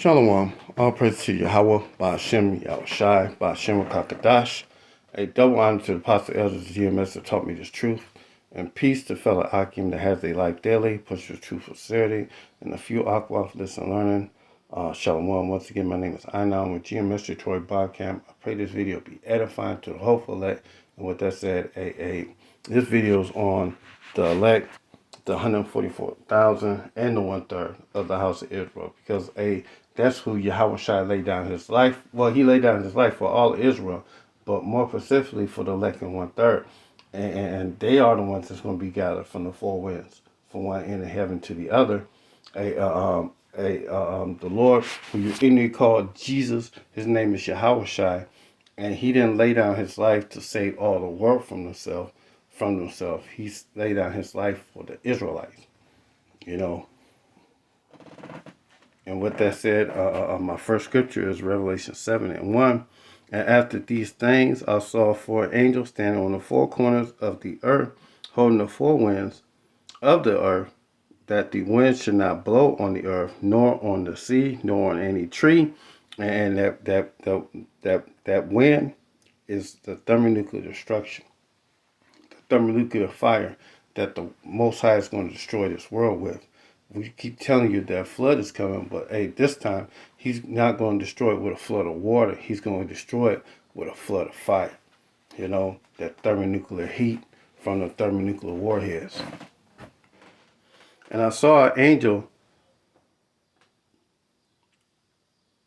Shalom. All praise to Yahweh, Ba'ashem, Yahushai, Ba'ashem Kakadash. A double honor to the apostle elders of GMS that taught me this truth. And peace to fellow Akim that has their life daily, pushes truth with sincerity, and a few Aqua listen learning. Shalom. Once again, my name is Einon with GMS Detroit Barcamp. I pray this video be edifying to the hopeful elect. And with that said, this video is on the elect, the 144,000 and the 1/3 of the house of Israel, because that's who Yahweh Shai laid down his life. Well, he laid down his life for all of Israel, but more specifically for the elect and 1/3, and they are the ones that's going to be gathered from the four winds, from one end of heaven to the other. The Lord, who you ignorantly called Jesus, his name is Yahweh Shai, and he didn't lay down his life to save all the world from themselves. He laid down his life for the Israelites, you know. And with that said, my first scripture is Revelation 7:1. And after these things, I saw four angels standing on the four corners of the earth, holding the four winds of the earth, that the wind should not blow on the earth, nor on the sea, nor on any tree. And that wind is the thermonuclear destruction, thermonuclear fire that the Most High is going to destroy this world with. We keep telling you that a flood is coming, but this time he's not going to destroy it with a flood of water. He's going to destroy it with a flood of fire. You know, that thermonuclear heat from the thermonuclear warheads. And I saw an angel,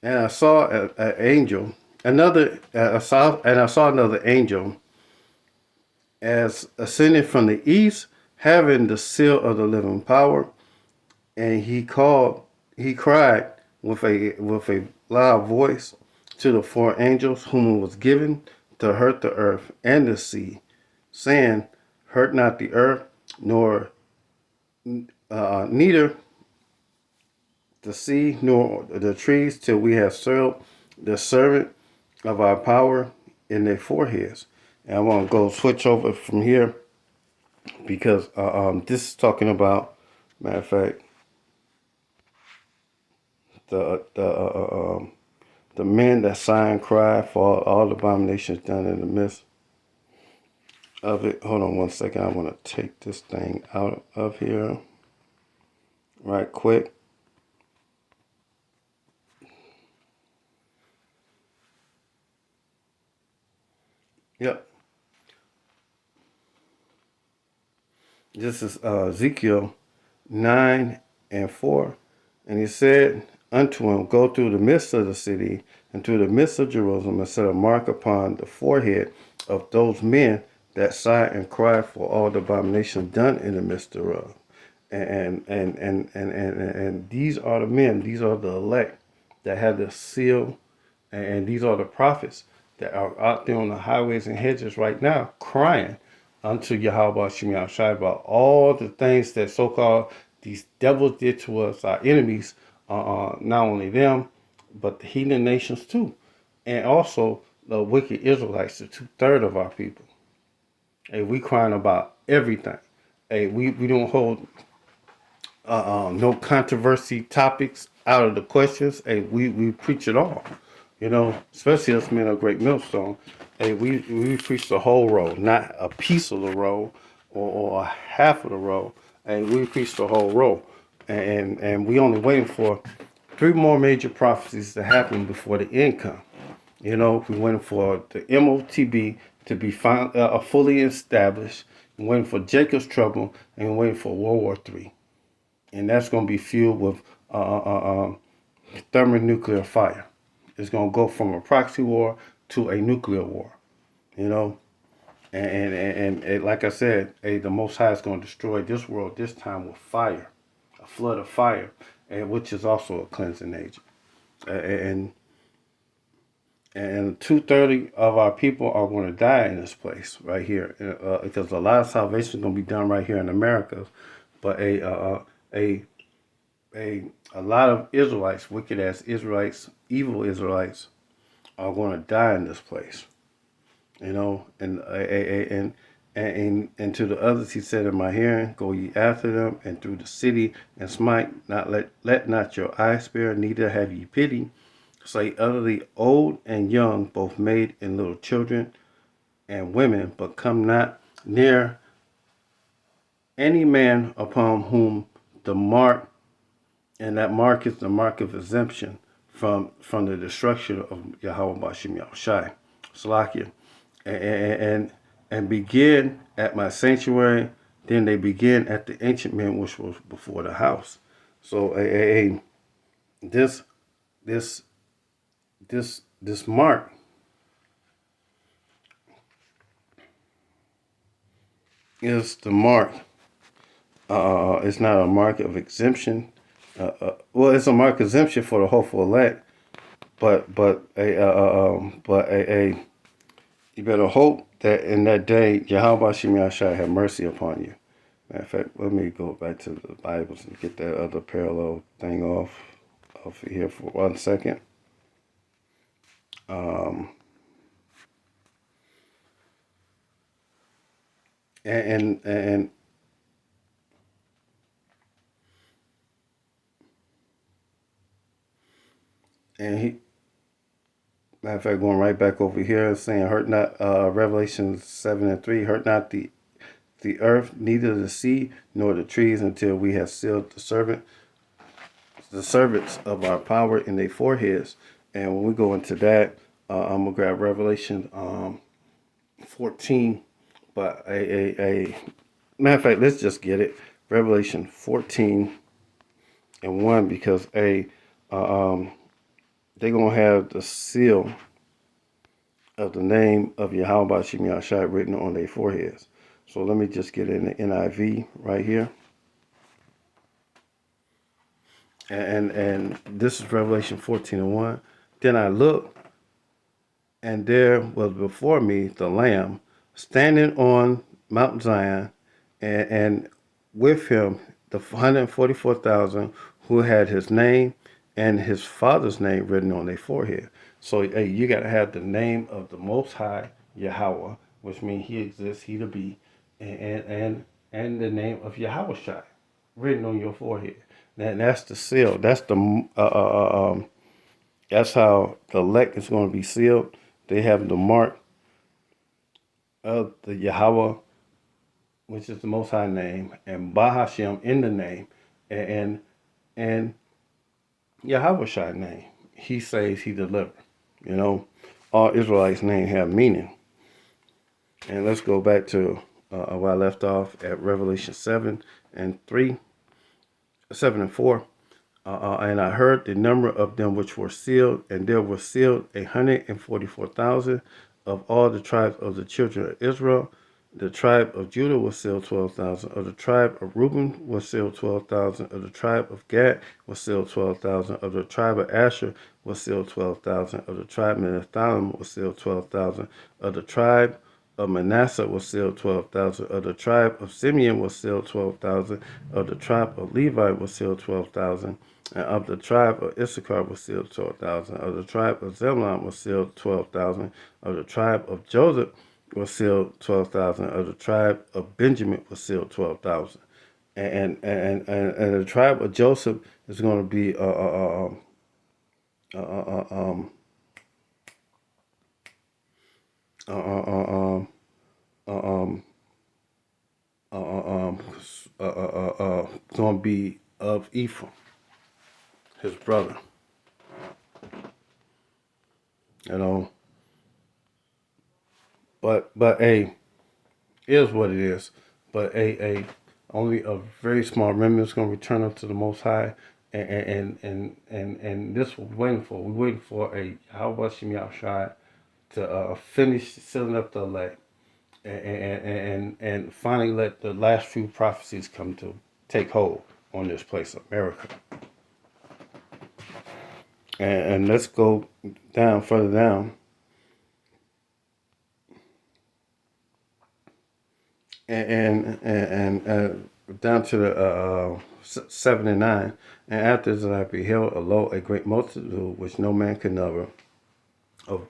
I saw another angel as ascending from the east, having the seal of the living power, and he cried with a loud voice to the four angels whom it was given to hurt the earth and the sea, saying, hurt not the earth, nor neither the sea, nor the trees, till we have sealed the servant of our power in their foreheads. And I want to go switch over from here, because this is talking about, matter of fact, the men that sigh and cry for all the abominations done in the midst of it. Hold on one second. I want to take this thing out of here right quick. Yep. This is Ezekiel 9:4. And he said unto him, go through the midst of the city and through the midst of Jerusalem, and set a mark upon the forehead of those men that sigh and cry for all the abominations done in the midst thereof. And these are the men, these are the elect that have the seal, and these are the prophets that are out there on the highways and hedges right now crying unto Yahweh Shem Shai about all the things that so-called these devils did to us, our enemies, not only them, but the heathen nations too. And also the wicked Israelites, the 2/3 of our people. Hey, we crying about everything. Hey, we don't hold no controversy topics out of the questions. Hey, we preach it all. You know, especially us men of Great Millstone. Hey, we preach the whole road, not a piece of the road or a half of the road. Hey, we preach the whole road. And we only waiting for 3 more major prophecies to happen before the end come. You know, we waiting for the MOTB to be fully established. We're waiting for Jacob's trouble, and we're waiting for World War III. And that's going to be fueled with thermonuclear fire. It's going to go from a proxy war to a nuclear war, you know. And like I said, the Most High is going to destroy this world this time with fire, a flood of fire, which is also a cleansing agent. And 2/3 of our people are going to die in this place right here, because a lot of salvation is going to be done right here in America, but a lot of Israelites, wicked ass Israelites, evil Israelites, are going to die in this place, you know, and And to the others he said in my hearing, go ye after them, and through the city, and smite, not let not your eye spare, neither have ye pity. Slay utterly old and young, both maid and little children and women, but come not near any man upon whom the mark, and that mark is the mark of exemption from the destruction of Yahweh Bashim Yahushai, Salakia, and begin at my sanctuary. Then they begin at the ancient men which was before the house. So this this this mark is the mark. It's not a mark of exemption. Well, it's a mark of exemption for the hopeful elect, but you better hope that in that day Yahweh Shemi Yahshai have mercy upon you. Matter of fact, let me go back to the Bibles and get that other parallel thing off here for 1 second. And he, matter of fact, going right back over here, saying, "Hurt not." Revelation 7:3. Hurt not the earth, neither the sea, nor the trees, until we have sealed the servants of our power in their foreheads. And when we go into that, I'm gonna grab Revelation 14. But a matter of fact, let's just get it. Revelation 14:1, because they're gonna have the seal of the name of Yahweh Shem Yahshai written on their foreheads. So let me just get in the NIV right here. And this is Revelation 14:1. Then I looked, and there was before me the Lamb standing on Mount Zion, and with him the 144,000 who had his name and his father's name written on their forehead. So hey, you got to have the name of the Most High Yahweh, which means He exists, He to be, and the name of Yahweh Shai written on your forehead. And that's the seal. That's how the elect is going to be sealed. They have the mark of the Yahweh, which is the Most High name, and Bahashem in the name, and Yahweh Shai name. He saves, He delivers. You know, all Israelites' name have meaning. And let's go back to where I left off at Revelation 7:3, 7:4. And I heard the number of them which were sealed, and there were sealed 144,000 of all the tribes of the children of Israel. The tribe of Judah was sealed 12,000. Of the tribe of Reuben was sealed 12,000. Of the tribe of Gad was sealed 12,000. Of the tribe of Asher was sealed 12,000. Of the tribe of Naphtali was sealed 12,000. Of the tribe of Manasseh was sealed 12,000. Of the tribe of Simeon was sealed 12,000. Of the tribe of Levi was sealed 12,000. And of the tribe of Issachar was sealed 12,000. Of the tribe of Zebulun was sealed 12,000. Of the tribe of Joseph was sealed 12,000. Of the tribe of Benjamin was sealed 12,000. And the tribe of Joseph is going to be going to be of Ephraim, his brother. You know, but a is what it is. But a only a very small remnant is going to return up to the Most High, and this what we're waiting for. We're waiting for a Yahweh Shem Yahushai to finish sealing up the elect, and finally let the last few prophecies come to take hold on this place, America. And let's go further down. And down to the 7 and 9. And after this I beheld, lo, a great multitude which no man could number, of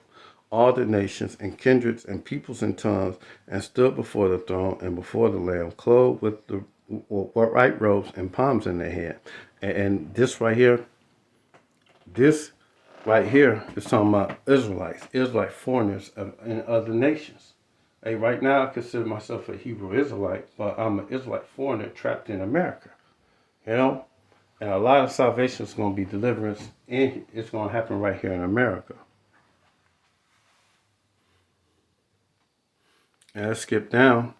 all the nations and kindreds and peoples and tongues, and stood before the throne and before the Lamb, clothed with the white robes and palms in their hand. And this right here is talking about Israelites, Israelite foreigners in other nations. Hey, right now I consider myself a Hebrew Israelite, but I'm an Israelite foreigner trapped in America. You know, and a lot of salvation is going to be deliverance, and it's going to happen right here in America. And let's skip down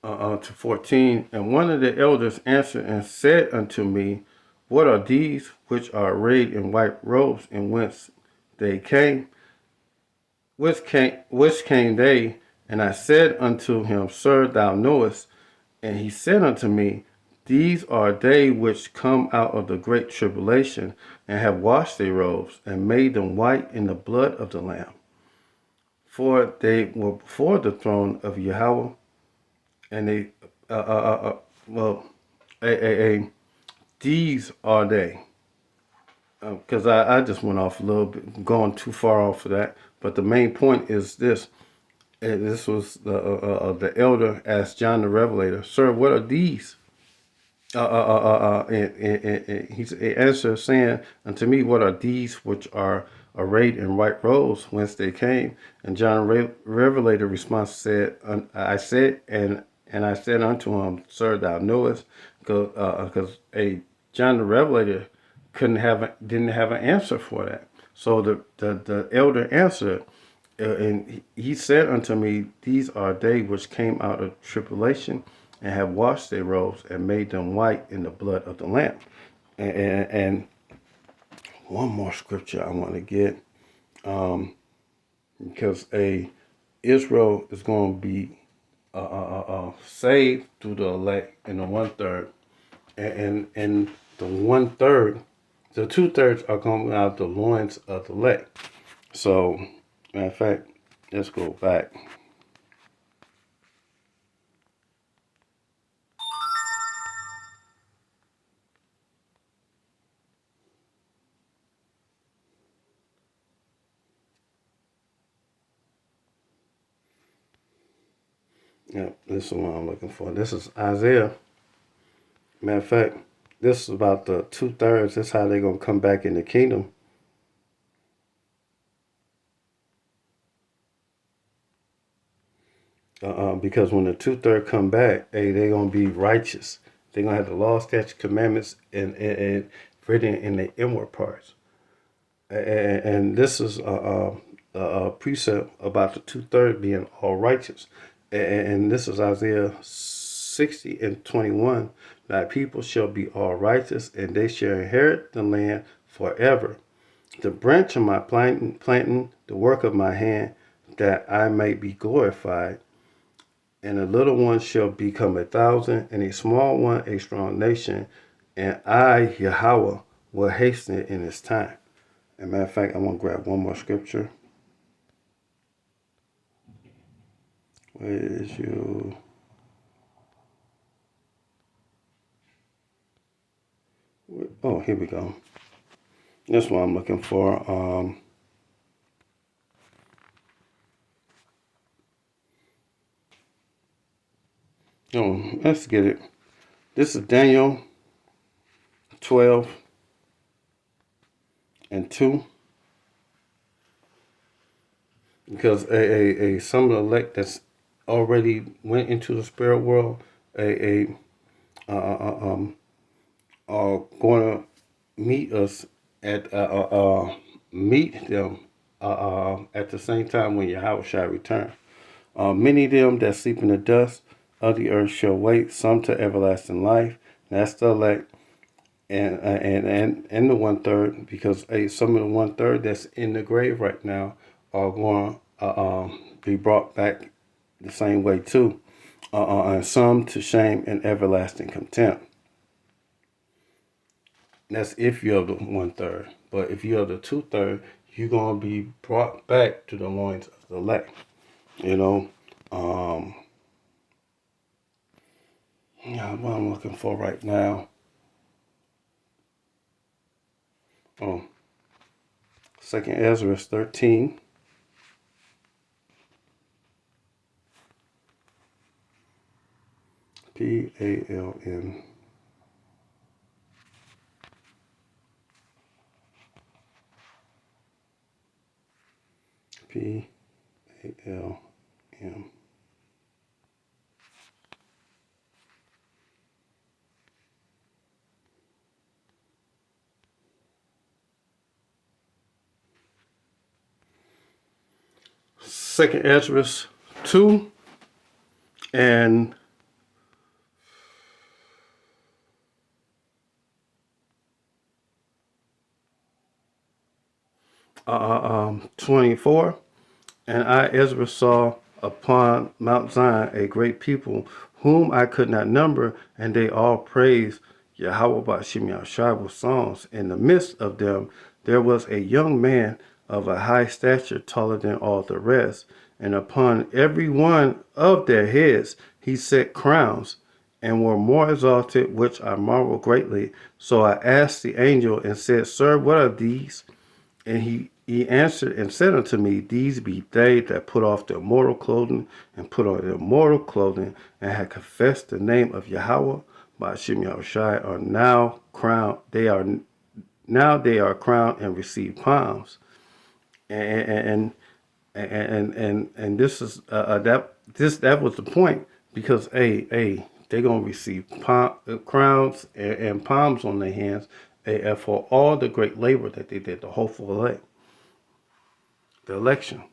to 14. And one of the elders answered and said unto me, what are these which are arrayed in white robes, and whence they came? Which came they? And I said unto him, Sir, thou knowest. And he said unto me, these are they which come out of the great tribulation, and have washed their robes, and made them white in the blood of the Lamb. For they were before the throne of Yahweh, and they, well, these are they. Because I just went off a little bit, going too far off of that. But the main point is this. And this was the elder asked John the Revelator, Sir, what are these? And he answered, saying unto me, what are these which are arrayed in white robes, whence they came? And John Revelator response said, I said, and I said unto him, Sir, thou knowest, because John the Revelator didn't have an answer for that. So the elder answered, and he said unto me, these are they which came out of tribulation, and have washed their robes, and made them white in the blood of the Lamb. And one more scripture I want to get, because Israel is going to be saved through the elect in the 1/3, and the 1/3, the 2/3 are going out the loins of the elect. So, matter of fact, let's go back. Yeah, this is what I'm looking for. This is Isaiah. Matter of fact, this is about the 2/3. That's how they're gonna come back in the kingdom. Because when the 2/3 come back, hey, they're gonna be righteous. They're gonna have the law, statutes, commandments, and written in the inward parts. And this is a precept about the 2/3 being all righteous. And this is Isaiah 60:21. Thy people shall be all righteous, and they shall inherit the land forever. The branch of my planting, the work of my hand, that I may be glorified. And a little one shall become 1,000, and a small one a strong nation. And I, Yahweh, will hasten it in its time. As a matter of fact, I want to grab one more scripture. Where is you? Oh, here we go. That's what I'm looking for. Let's get it. This is Daniel 12:2. Because some of the elect that's already went into the spirit world, are going to meet us at meet them at the same time when Yahweh shall return. Many of them that sleep in the dust of the earth shall wake, some to everlasting life. That's the elect, and the 1/3, because some of the 1/3 that's in the grave right now are going to be brought back the same way too, and some to shame and everlasting contempt. That's if you're the 1/3. But if you're the 2/3, you're gonna be brought back to the loins of the elect. You know, yeah, what I'm looking for right now. Oh, 2nd Ezra 13. PALM. PALM. Second Ezra 2 and 24. And I, Ezra, saw upon Mount Zion a great people, whom I could not number, and they all praised Yahweh Ba'Shem Yahushua with songs. In the midst of them there was a young man of a high stature, taller than all the rest, and upon every one of their heads he set crowns, and were more exalted, which I marveled greatly. So I asked the angel and said, Sir, what are these? And he answered and said unto me, These be they that put off their mortal clothing and put on their mortal clothing, and have confessed the name of Yahweh by Shem Yahushai, are now crowned. They are crowned and receive palms. And this is that was the point, because they're gonna receive crowns and palms on their hands, for all the great labor that they did, the hopeful elect, the election.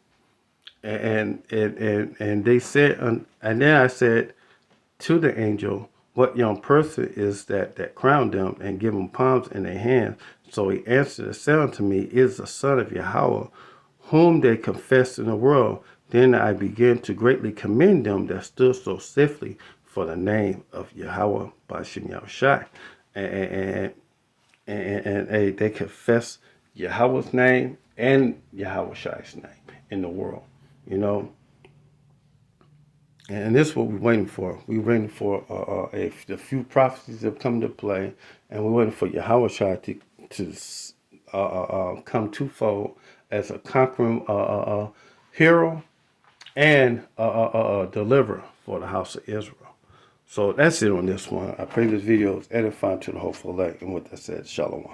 And they said, and then I said to the angel, what young person is that crowned them and give them palms in their hands? So he answered and said unto me, is the son of Yahweh, whom they confessed in the world. Then I began to greatly commend them that stood so stiffly for the name of Yahweh by Shem Yahushai. And they confess Yahweh's name and Yahushai's name in the world, you know. And this is what we're waiting for. We're waiting for a few prophecies that have come to play, and we're waiting for Yahushai to come twofold as a conquering hero and deliverer for the house of Israel. So that's it on this one. I pray this video is edifying to the hopeful elect. And with that said, Shalom.